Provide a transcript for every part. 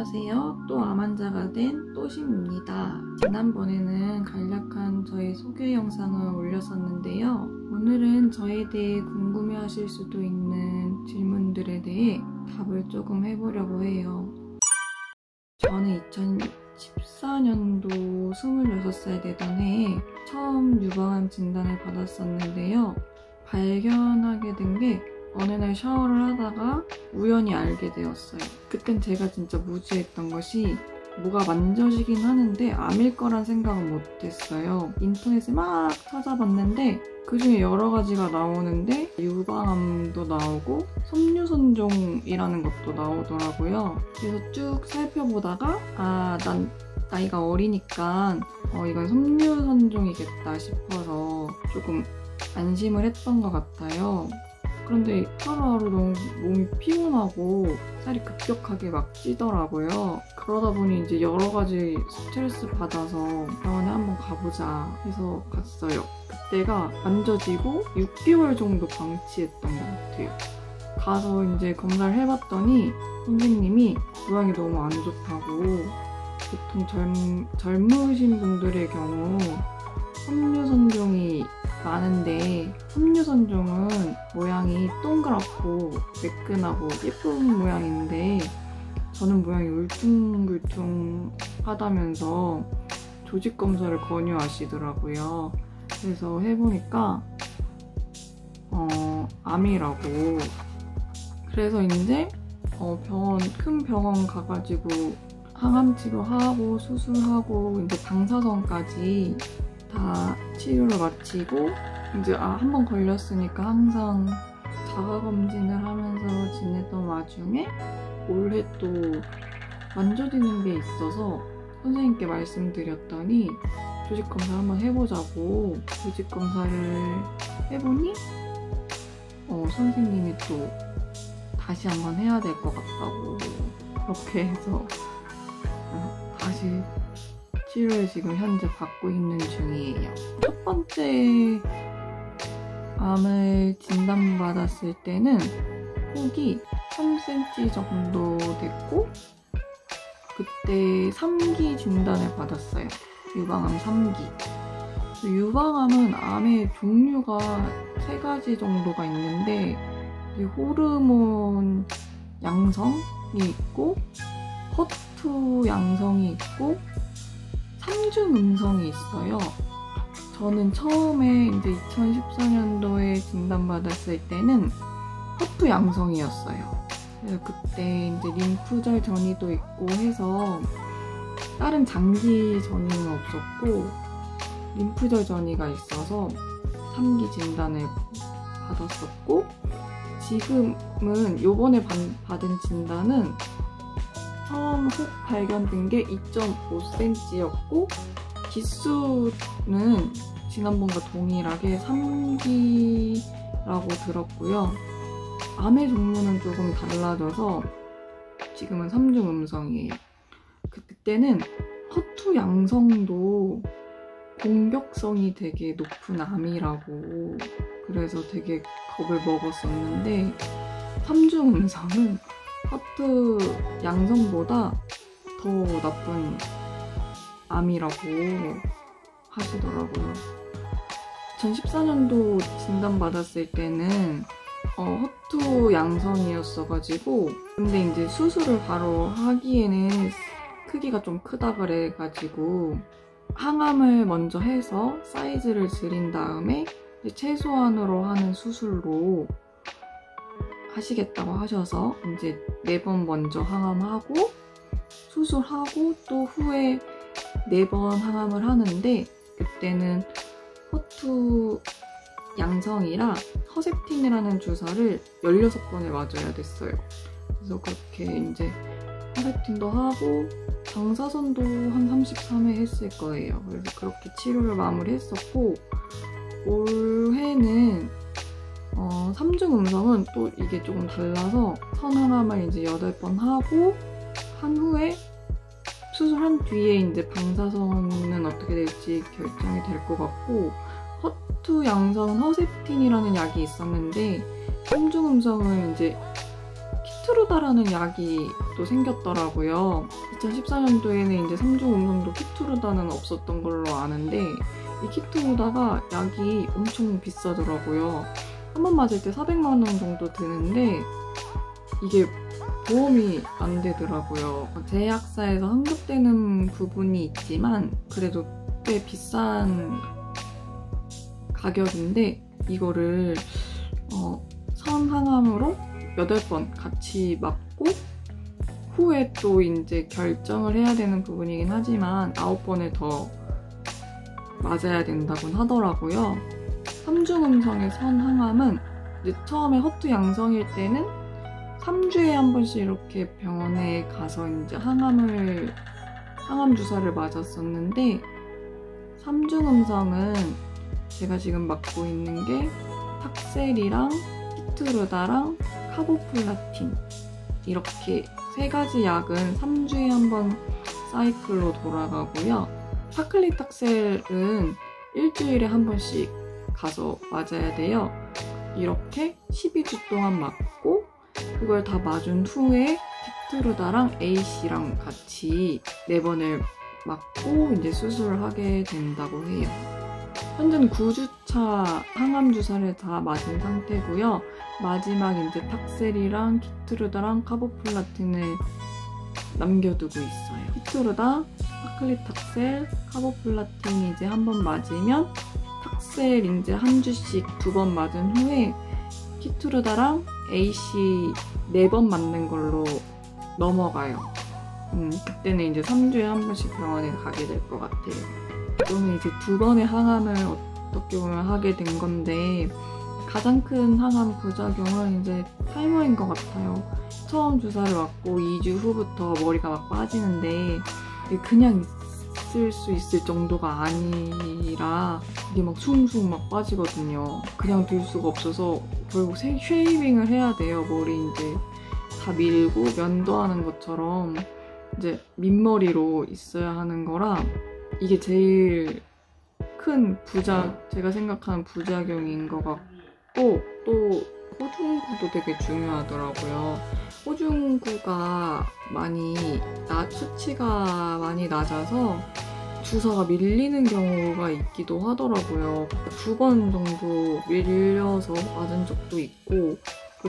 안녕하세요. 또 암 환자가 된 또심입니다. 지난번에는 간략한 저의 소개 영상을 올렸었는데요. 오늘은 저에 대해 궁금해하실 수도 있는 질문들에 대해 답을 조금 해보려고 해요. 저는 2014년도 26살 되던 해에 처음 유방암 진단을 받았었는데요. 발견하게 된 게 어느 날 샤워를 하다가 우연히 알게 되었어요. 그땐 제가 진짜 무지했던 것이 뭐가 만져지긴 하는데 암일 거란 생각은 못했어요. 인터넷에 막 찾아봤는데 그중에 여러 가지가 나오는데 유방암도 나오고 섬유선종이라는 것도 나오더라고요. 그래서 쭉 살펴보다가 난 나이가 어리니까 이건 섬유선종이겠다 싶어서 조금 안심을 했던 것 같아요. 그런데 하루하루 너무 몸이 피곤하고 살이 급격하게 막 찌더라고요. 그러다 보니 이제 여러 가지 스트레스 받아서 병원에 한번 가보자 해서 갔어요. 그때가 만져지고 6개월 정도 방치했던 것 같아요. 가서 이제 검사를 해봤더니 선생님이 모양이 너무 안 좋다고, 보통 젊으신 분들의 경우 섬유선종이 많은데 섬유선종은 모양이 동그랗고 매끈하고 예쁜 모양인데 저는 모양이 울퉁불퉁하다면서 조직검사를 권유하시더라고요. 그래서 해보니까 암이라고. 그래서 이제 큰 병원 가가지고 항암 치료하고 수술하고 이제 방사선까지 다 치료를 마치고 이제 한번 걸렸으니까 항상 자가검진을 하면서 지내던 와중에 올해 또 만져지는 게 있어서 선생님께 말씀드렸더니 조직검사 한번 해보자고. 조직검사를 해보니 선생님이 또 다시 한번 해야 될 것 같다고 그렇게 해서 다시 치료를 지금 현재 받고 있는 중이에요. 첫 번째 암을 진단받았을 때는 폭이 3cm 정도 됐고 그때 3기 진단을 받았어요. 유방암 3기. 유방암은 암의 종류가 3가지 정도가 있는데 호르몬 양성이 있고 허투 양성이 있고 3중 음성이 있어요. 저는 처음에 이제 2014년도에 진단받았을 때는 허투 양성이었어요. 그래서 그때 이제 림프절 전이도 있고 해서 다른 장기 전이는 없었고 림프절 전이가 있어서 3기 진단을 받았었고, 지금은 요번에 받은 진단은 처음 혹 발견된 게 2.5cm였고 기수는 지난번과 동일하게 3기라고 들었고요. 암의 종류는 조금 달라져서 지금은 3중 음성이에요. 그때는 허투 양성도 공격성이 되게 높은 암이라고 그래서 되게 겁을 먹었었는데 3중 음성은 허투 양성보다 더 나쁜 암이라고 하시더라고요. 2014년도 진단받았을 때는 허투 양성이었어가지고 근데 이제 수술을 바로 하기에는 크기가 좀 크다 그래가지고 항암을 먼저 해서 사이즈를 줄인 다음에 최소한으로 하는 수술로 하시겠다고 하셔서 이제 4번 먼저 항암하고 수술하고 또 후에 4번 항암을 하는데 그때는 허투 양성이라 허셉틴이라는 주사를 16번을 맞아야 됐어요. 그래서 그렇게 이제 허셉틴도 하고 방사선도 한 33회 했을 거예요. 그래서 그렇게 치료를 마무리했었고 올해는 3중 음성은 또 이게 조금 달라서 선항암을 이제 8번 하고 한 후에 수술한 뒤에 이제 방사선은 어떻게 될지 결정이 될 것 같고 허투 양성은 허셉틴이라는 약이 있었는데 3중 음성은 이제 키투르다라는 약이 또 생겼더라고요. 2014년도에는 이제 3중 음성도 키투르다는 없었던 걸로 아는데 이 키투르다가 약이 엄청 비싸더라고요. 한 번 맞을 때 400만 원 정도 드는데 이게 보험이 안 되더라고요. 제약사에서 환급되는 부분이 있지만 그래도 꽤 비싼 가격인데 이거를 선항암으로 8번 같이 맞고 후에 또 이제 결정을 해야 되는 부분이긴 하지만 9번을 더 맞아야 된다곤 하더라고요. 3중 음성의 선항암은 이제 처음에 허투 양성일 때는 3주에 한 번씩 이렇게 병원에 가서 이제 항암 주사를 맞았었는데 3중 음성은 제가 지금 맞고 있는 게 탁셀이랑 키투르다랑 카보플라틴 이렇게 3가지 약은 3주에 한 번 사이클로 돌아가고요. 파클리탁셀은 일주일에 한 번씩 가서 맞아야 돼요. 이렇게 12주 동안 맞고 그걸 다 맞은 후에 키투르다랑 A씨랑 같이 4번을 맞고 이제 수술을 하게 된다고 해요. 현재는 9주차 항암 주사를 다 맞은 상태고요. 마지막 이제 탁셀이랑 키투르다랑 카보플라틴을 남겨두고 있어요. 키투르다, 파클리탁셀, 카보플라틴 이제 한 번 맞으면 탁셀 이제 한 주씩 2번 맞은 후에 키투르다랑 A씨 4번 맞는 걸로 넘어가요. 그때는 이제 3주에 한 번씩 병원에 가게 될 것 같아요. 저는 이제 2번의 항암을 어떻게 보면 하게 된 건데 가장 큰 항암 부작용은 이제 탈모인 것 같아요. 처음 주사를 맞고 2주 후부터 머리가 막 빠지는데 그냥 있을 수 있을 정도가 아니라 이게 막 숭숭 막 빠지거든요. 그냥 둘 수가 없어서 결국 쉐이빙을 해야 돼요. 머리 이제 다 밀고 면도하는 것처럼 이제 민머리로 있어야 하는 거라 이게 제일 큰 제가 생각하는 부작용인 것 같고 또 호중구도 되게 중요하더라고요. 호중구가 수치가 많이 낮아서 주사가 밀리는 경우가 있기도 하더라고요. 2번 정도 밀려서 맞은 적도 있고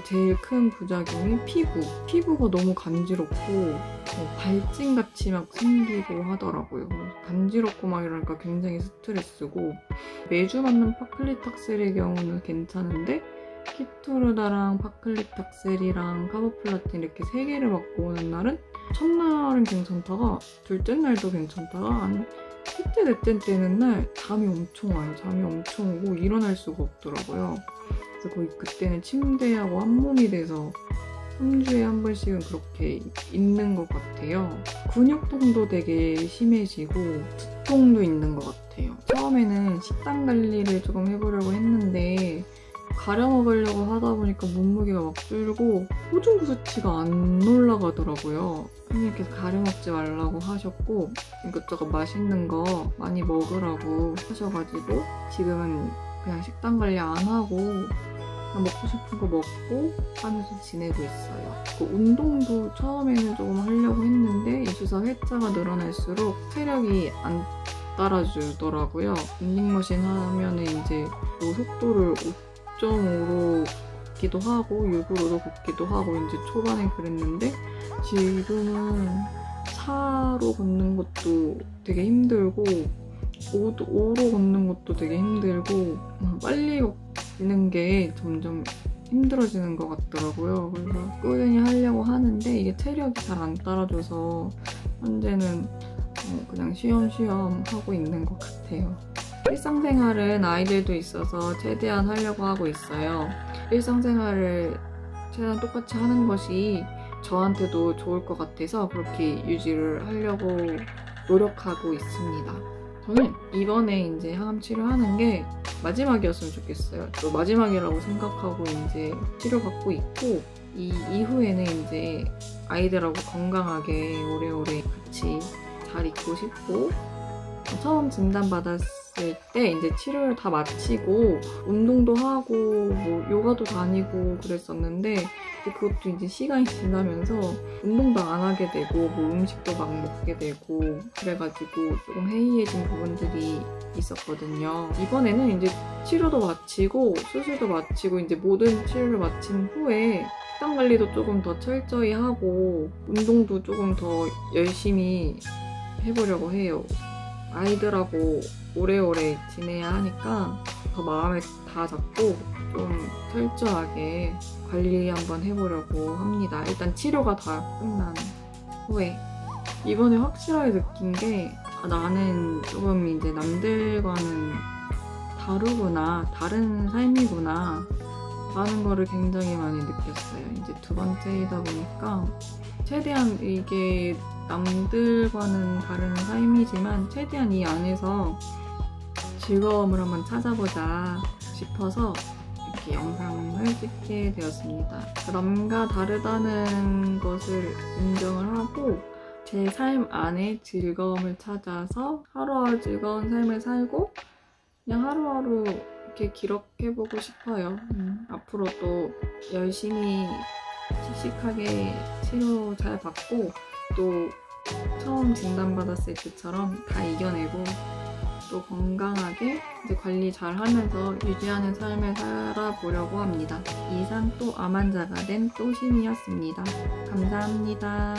제일 큰 부작용이 피부가 너무 간지럽고 발진같이 막 생기고 하더라고요. 간지럽고 막 이러니까 굉장히 스트레스고 매주 맞는 파클리탁셀의 경우는 괜찮은데 키투르다랑 파클리탁셀이랑 카보플라틴 이렇게 3개를 맞고 오는 날은 첫날은 괜찮다가 둘째 날도 괜찮다가 한 셋째, 넷째 때는 날 잠이 엄청 와요. 잠이 엄청 오고 일어날 수가 없더라고요. 그래서 거의 그때는 침대하고 한 몸이 돼서 3주에 한 번씩은 그렇게 있는 것 같아요. 근육통도 되게 심해지고 두통도 있는 것 같아요. 처음에는 식단 관리를 조금 해보려고 했는데 가려 먹으려고 하다 보니까 몸무게가 막 줄고 호중구 수치가 안 올라가더라고요. 선생님께서 가려 먹지 말라고 하셨고 이것저것 맛있는 거 많이 먹으라고 하셔가지고 지금은 그냥 식단 관리 안 하고 그냥 먹고 싶은 거 먹고 하면서 지내고 있어요. 운동도 처음에는 조금 하려고 했는데 이 주사 회차가 늘어날수록 체력이 안 따라주더라고요. 런닝머신 하면은 이제 속도를 5.5로 걷기도 하고 6으로도 걷기도 하고 이제 초반에 그랬는데 지금은 4로 걷는 것도 되게 힘들고 5로 걷는 것도 되게 힘들고 빨리 걷는 게 점점 힘들어지는 것 같더라고요. 그래서 꾸준히 하려고 하는데 이게 체력이 잘 안 따라줘서 현재는 그냥 쉬엄쉬엄 하고 있는 것 같아요. 일상생활은 아이들도 있어서 최대한 하려고 하고 있어요. 일상생활을 최대한 똑같이 하는 것이 저한테도 좋을 것 같아서 그렇게 유지를 하려고 노력하고 있습니다. 저는 이번에 이제 항암 치료하는 게 마지막이었으면 좋겠어요. 또 마지막이라고 생각하고 이제 치료받고 있고 이 이후에는 이제 아이들하고 건강하게 오래오래 같이 잘 있고 싶고 처음 진단받았을 때 이제 치료를 다 마치고 운동도 하고 뭐 요가도 다니고 그랬었는데 그것도 이제 시간이 지나면서 운동도 안 하게 되고 뭐 음식도 막 먹게 되고 그래가지고 조금 해이해진 부분들이 있었거든요. 이번에는 이제 치료도 마치고 수술도 마치고 이제 모든 치료를 마친 후에 식단 관리도 조금 더 철저히 하고 운동도 조금 더 열심히 해보려고 해요. 아이들하고 오래오래 지내야 하니까 더 마음을 다 잡고 좀 철저하게 관리 한번 해보려고 합니다. 일단 치료가 다 끝난 후에. 이번에 확실하게 느낀 게 나는 조금 이제 남들과는 다르구나, 다른 삶이구나 라는 거를 굉장히 많이 느꼈어요. 이제 두 번째이다 보니까 최대한 이게 남들과는 다른 삶이지만 최대한 이 안에서 즐거움을 한번 찾아보자 싶어서 이렇게 영상을 찍게 되었습니다. 남과 다르다는 것을 인정을 하고 제 삶 안에 즐거움을 찾아서 하루하루 즐거운 삶을 살고 그냥 하루하루 이렇게 기록해보고 싶어요. 앞으로도 열심히 씩씩하게 치료 잘 받고 또 처음 진단받았을 때처럼 다 이겨내고 또 건강하게 이제 관리 잘 하면서 유지하는 삶을 살아보려고 합니다. 이상 또 암 환자가 된 또신이었습니다. 감사합니다.